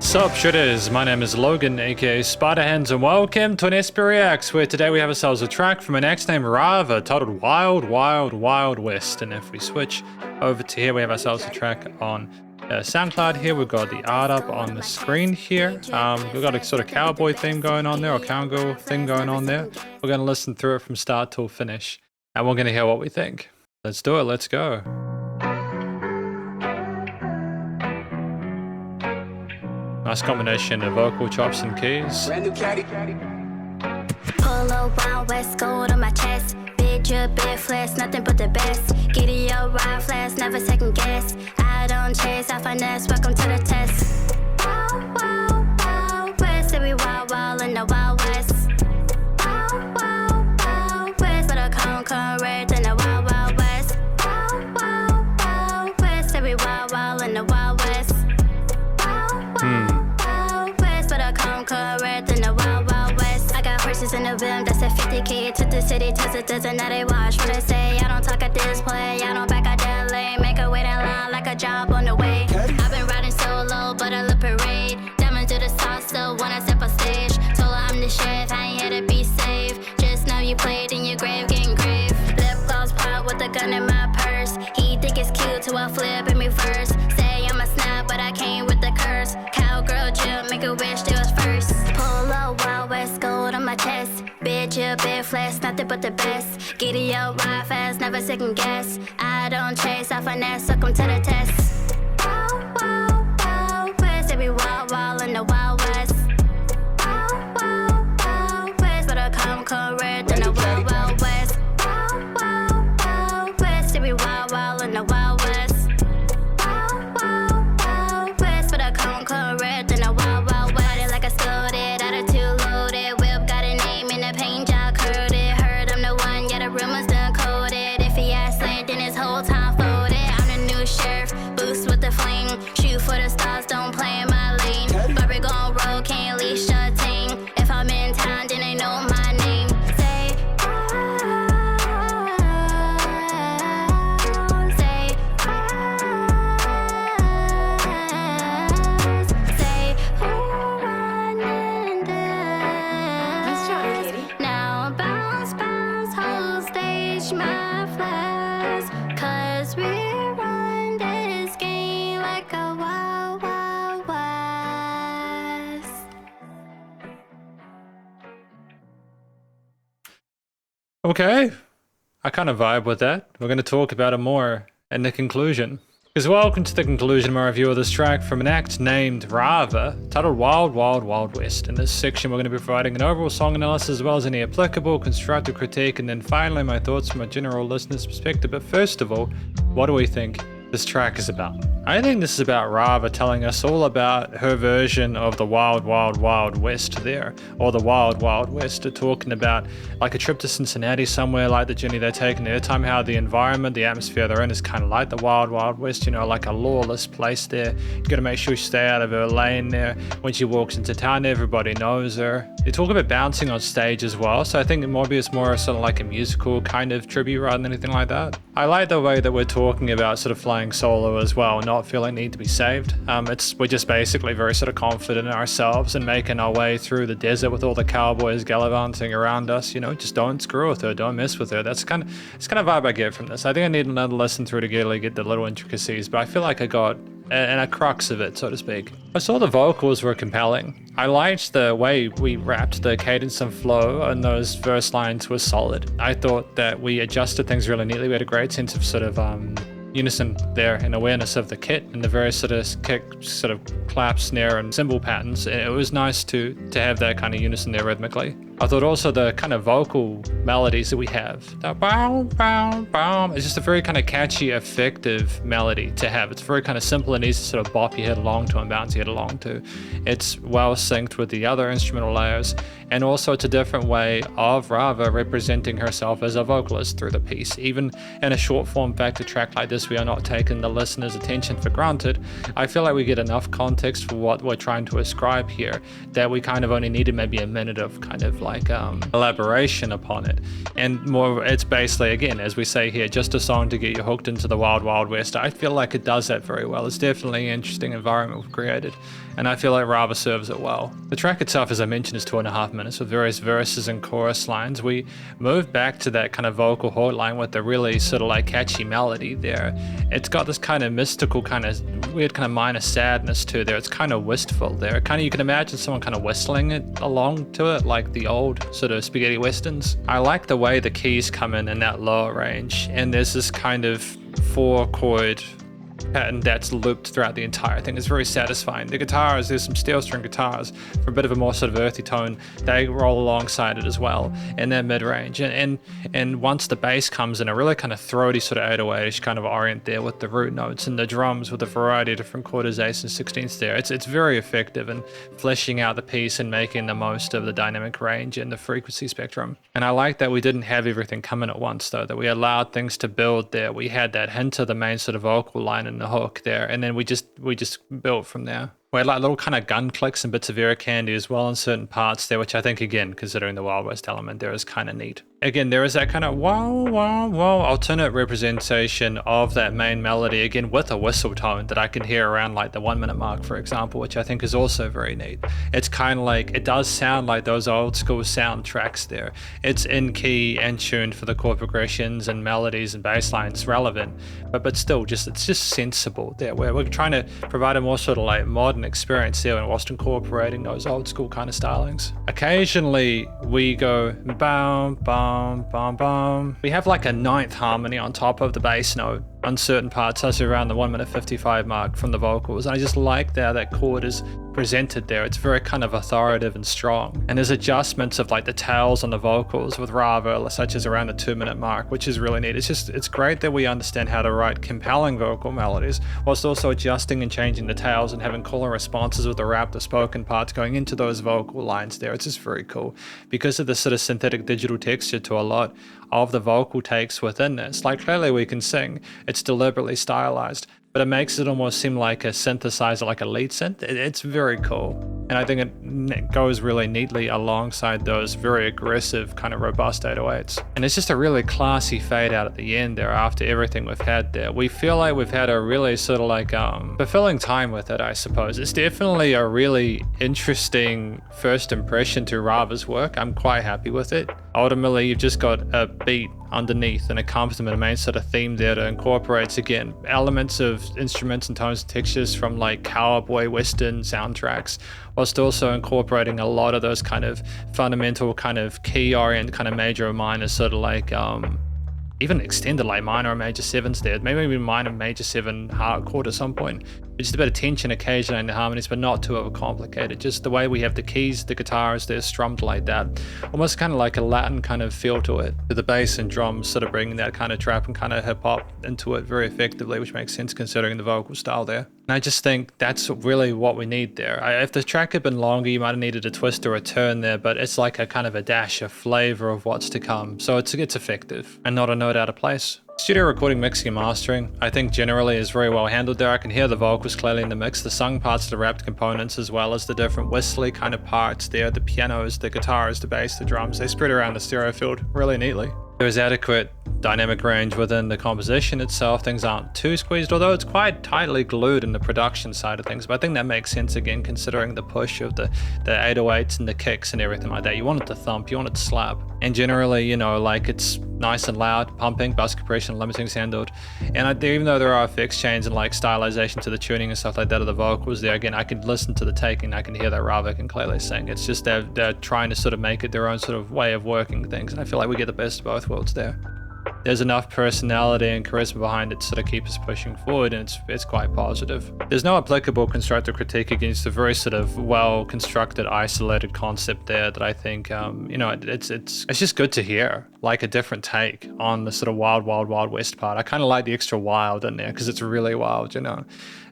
Sup Shredders, my name is Logan aka Spiderhands and welcome to an SP Reacts where today we have ourselves a track from an act named Raava titled Wild Wild Wild West. And if we switch over to here we have ourselves a track on SoundCloud here. We've got the art up on the screen here. We've got a sort of cowboy theme going on there, or cowgirl thing going on there. We're going to listen through it from start till finish and we're going to hear what we think. Let's do it, let's go. Nice combination of vocal chops and keys. Polo Wild West gold on my chest. Big drip, big flex, nothing but the best. Giddy up, ride flash, never second guess. I don't chase, I finesse, welcome to the test. Wild, wild, wild west, every wild, wild in the Wild West. Wild, wild, wild west, but I come red in the Wild, Wild West. Wild, wild, wild west, every wild, wild in the Wild West. In the rim, that's a 50K to the city, test it doesn't now they watch what I say. I don't talk at display, I don't back out that lane. Make a wait in line like a job on the way. I've been riding solo, but I look parade. Diamond to the sauce, so when I step on stage. Told her I'm the chef, I ain't here to be safe. Just know you played in your grave, getting grave. Lip gloss pop with a gun in my purse. He think it's cute till I flip in reverse. Say I'm a snap, but I came with the curse. Cowgirl jump, make a wish that was first. Polo Wild West gold on my chest. Bitch, you big flex, nothing but the best. Giddy up, ride fast, never second guess. I don't chase, I finesse, so come to the test. Wild, wild, wild west, every wild, wild in the Wild West. Wild, wild, wild west, but I come red in the Wild, Wild West. Wild, wild, wild west, every wild, wild in the Wild West. Wild, wild, wild west, but I come red in the Wild, Wild West. Body like I stole it, attitude loaded. Whip got a name in the paint job, curled it. Heard I'm the one, yeah, the rumors done coded. If he asked late, then his whole time folded. I'm the new sheriff, boost with the fling. Shoot for the stars, don't play in my lane. Barbie gon' roll, can't leash a ting. If I'm in town, then they know my name. Say, say, who running this? Now bounce, bounce, whole stage, my flash. 'Cause we run this game like a wild, wild west. Okay, I kind of vibe with that. We're going to talk about it more in the conclusion. Because welcome to the conclusion of my review of this track from an act named Raava, titled Wild Wild Wild West. In this section we're going to be providing an overall song analysis as well as any applicable constructive critique, and then finally my thoughts from a general listener's perspective. But first of all, what do we think this track is about? I think this is about Raava telling us all about her version of the Wild Wild Wild West there, or the Wild Wild West. They're talking about like a trip to Cincinnati somewhere, like the journey they're taking their time, how the environment, the atmosphere they're in is kind of like the Wild Wild West, you know, like a lawless place there. You gotta make sure you stay out of her lane there. When she walks into town, everybody knows her. They talk about bouncing on stage as well, so I think it might be more sort of like a musical kind of tribute rather than anything like that. I like the way that we're talking about sort of flying solo as well, not feeling need to be saved. We're just basically very sort of confident in ourselves and making our way through the desert with all the cowboys gallivanting around us. You know, just don't screw with her, don't mess with her. It's kind of vibe I get from this. I think I need another listen through to really get the little intricacies, but I feel like I got a crux of it, so to speak. I saw the vocals were compelling. I liked the way we rapped, the cadence and flow, and those verse lines were solid. I thought that we adjusted things really neatly. We had a great sense of sort of unison there and awareness of the kit and the various sort of kick, sort of clap, snare and cymbal patterns. It was nice to have that kind of unison there rhythmically. I thought also the kind of vocal melodies that we have, the bow, bow, bow, it's just a very kind of catchy, effective melody to have. It's very kind of simple and easy to sort of bop your head along to and bounce your head along to. It's well synced with the other instrumental layers, and also it's a different way of Raava representing herself as a vocalist through the piece. Even in a short form factor track like this, we are not taking the listener's attention for granted. I feel like we get enough context for what we're trying to ascribe here that we kind of only needed maybe a minute of kind of like elaboration upon it. And more, it's basically, again, as we say here, just a song to get you hooked into the Wild Wild West. I feel like it does that very well. It's definitely an interesting environment we've created. and I feel like Raava serves it well. The track itself, as I mentioned, is 2.5 minutes with various verses and chorus lines. We move back to that kind of vocal hook line with the really sort of like catchy melody there. It's got this kind of mystical, kind of weird, kind of minor sadness too there. It's kind of wistful there. Kind of, you can imagine someone kind of whistling it along to it, like the old sort of spaghetti westerns. I like the way the keys come in that lower range, and there's this kind of 4-chord pattern that's looped throughout the entire thing. It's very satisfying. The guitars, there's some steel string guitars for a bit of a more sort of earthy tone. They roll alongside it as well in their mid-range. And once the bass comes in, a really kind of throaty sort of 808ish kind of orient there with the root notes, and the drums with a variety of different quarters, eighths and sixteenths there. It's very effective in fleshing out the piece and making the most of the dynamic range and the frequency spectrum. And I like that we didn't have everything come in at once though, that we allowed things to build there. We had that hint of the main sort of vocal line in the hook there, and then we just built from there. We had like little kind of gun clicks and bits of ear candy as well in certain parts there, which I think, again, considering the Wild West element there, is kind of neat. Again, there is that kind of wow alternate representation of that main melody, again with a whistle tone that I can hear around like the 1 minute mark, for example, which I think is also very neat. It's kind of like, it does sound like those old school soundtracks there. It's in key and tuned for the chord progressions and melodies and bass lines relevant, but still it's just sensible there, where we're trying to provide a more sort of like modern experience there and whilst incorporating those old school kind of stylings. Occasionally we go bam, bam, bam, bam. We have like a ninth harmony on top of the bass note on certain parts, such around the 1 minute 55 mark from the vocals. And I just like that chord is presented there. It's very kind of authoritative and strong. And there's adjustments of like the tails on the vocals with Raava, such as around the 2 minute mark, which is really neat. It's great that we understand how to write compelling vocal melodies whilst also adjusting and changing the tails and having cooler responses with the rap, the spoken parts going into those vocal lines there. It's just very cool because of the sort of synthetic digital texture to a lot of the vocal takes within this. Like, clearly we can sing, it's deliberately stylized, but it makes it almost seem like a synthesizer, like a lead synth. It's very cool. And I think it goes really neatly alongside those very aggressive, kind of robust 808s. And it's just a really classy fade out at the end there after everything we've had there. We feel like we've had a really sort of like fulfilling time with it, I suppose. It's definitely a really interesting first impression to Raava's work. I'm quite happy with it. Ultimately, you've just got a beat underneath an accompaniment, a main sort of theme there that incorporates, again, elements of instruments and tones and textures from like cowboy western soundtracks, whilst also incorporating a lot of those kind of fundamental kind of key orient kind of major or minor sort of like even extended like minor or major sevens there, maybe even minor major 7 hard chord at some point. Just a bit of tension occasionally in the harmonies, but not too overcomplicated. Just the way we have the keys, the guitars, they're strummed like that. Almost kind of like a Latin kind of feel to it. The bass and drums sort of bringing that kind of trap and kind of hip hop into it very effectively, which makes sense considering the vocal style there. And I just think that's really what we need there. If the track had been longer, you might have needed a twist or a turn there, but it's like a kind of a dash, a flavor of what's to come. So it's effective and not a note out of place. Studio recording, mixing and mastering, I think generally is very well handled there. I can hear the vocals clearly in the mix, the sung parts, the rapped components, as well as the different whistly kind of parts there, the pianos, the guitars, the bass, the drums, they spread around the stereo field really neatly. There is adequate dynamic range within the composition itself. Things aren't too squeezed, although it's quite tightly glued in the production side of things. But I think that makes sense again, considering the push of the 808s and the kicks and everything like that. You want it to thump, you want it to slap. And generally, you know, like it's nice and loud, pumping, bus compression, limiting handled. And even though there are effects change and like stylization to the tuning and stuff like that of the vocals there, again, I can listen to the taking, I can hear that Raava can clearly sing. It's just they're trying to sort of make it their own sort of way of working things. And I feel like we get the best of both worlds there. There's enough personality and charisma behind it to sort of keep us pushing forward, and it's quite positive. There's no applicable constructive critique against the very sort of well-constructed, isolated concept there that I think, you know, it's just good to hear, like a different take on the sort of wild west part. I kind of like the extra wild in there because it's really wild, you know.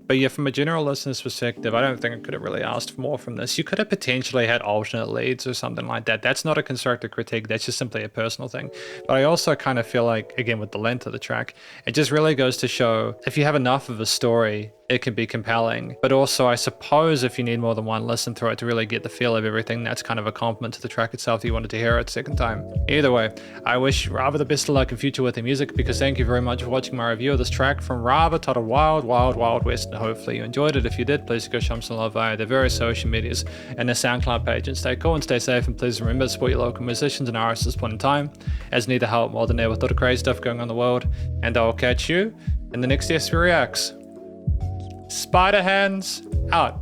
But yeah, from a general listener's perspective, I don't think I could have really asked for more from this. You could have potentially had alternate leads or something like that. That's not a constructive critique. That's just simply a personal thing. But I also kind of feel like, again, with the length of the track, it just really goes to show if you have enough of a story, it can be compelling. But also, I suppose if you need more than one listen through it to really get the feel of everything, that's kind of a compliment to the track itself that you wanted to hear it second time. Either way, I wish Raava the best of luck in future with the music, because thank you very much for watching my review of this track from Raava titled Wild Wild Wild West, and hopefully you enjoyed it. If you did, please go show them some love via their various social medias and their SoundCloud page, and stay cool and stay safe, and please remember to support your local musicians and artists at this point in time, as need the help more than ever with all the crazy stuff going on in the world. And I'll catch you in the next SP Reacts. Spiderhands out.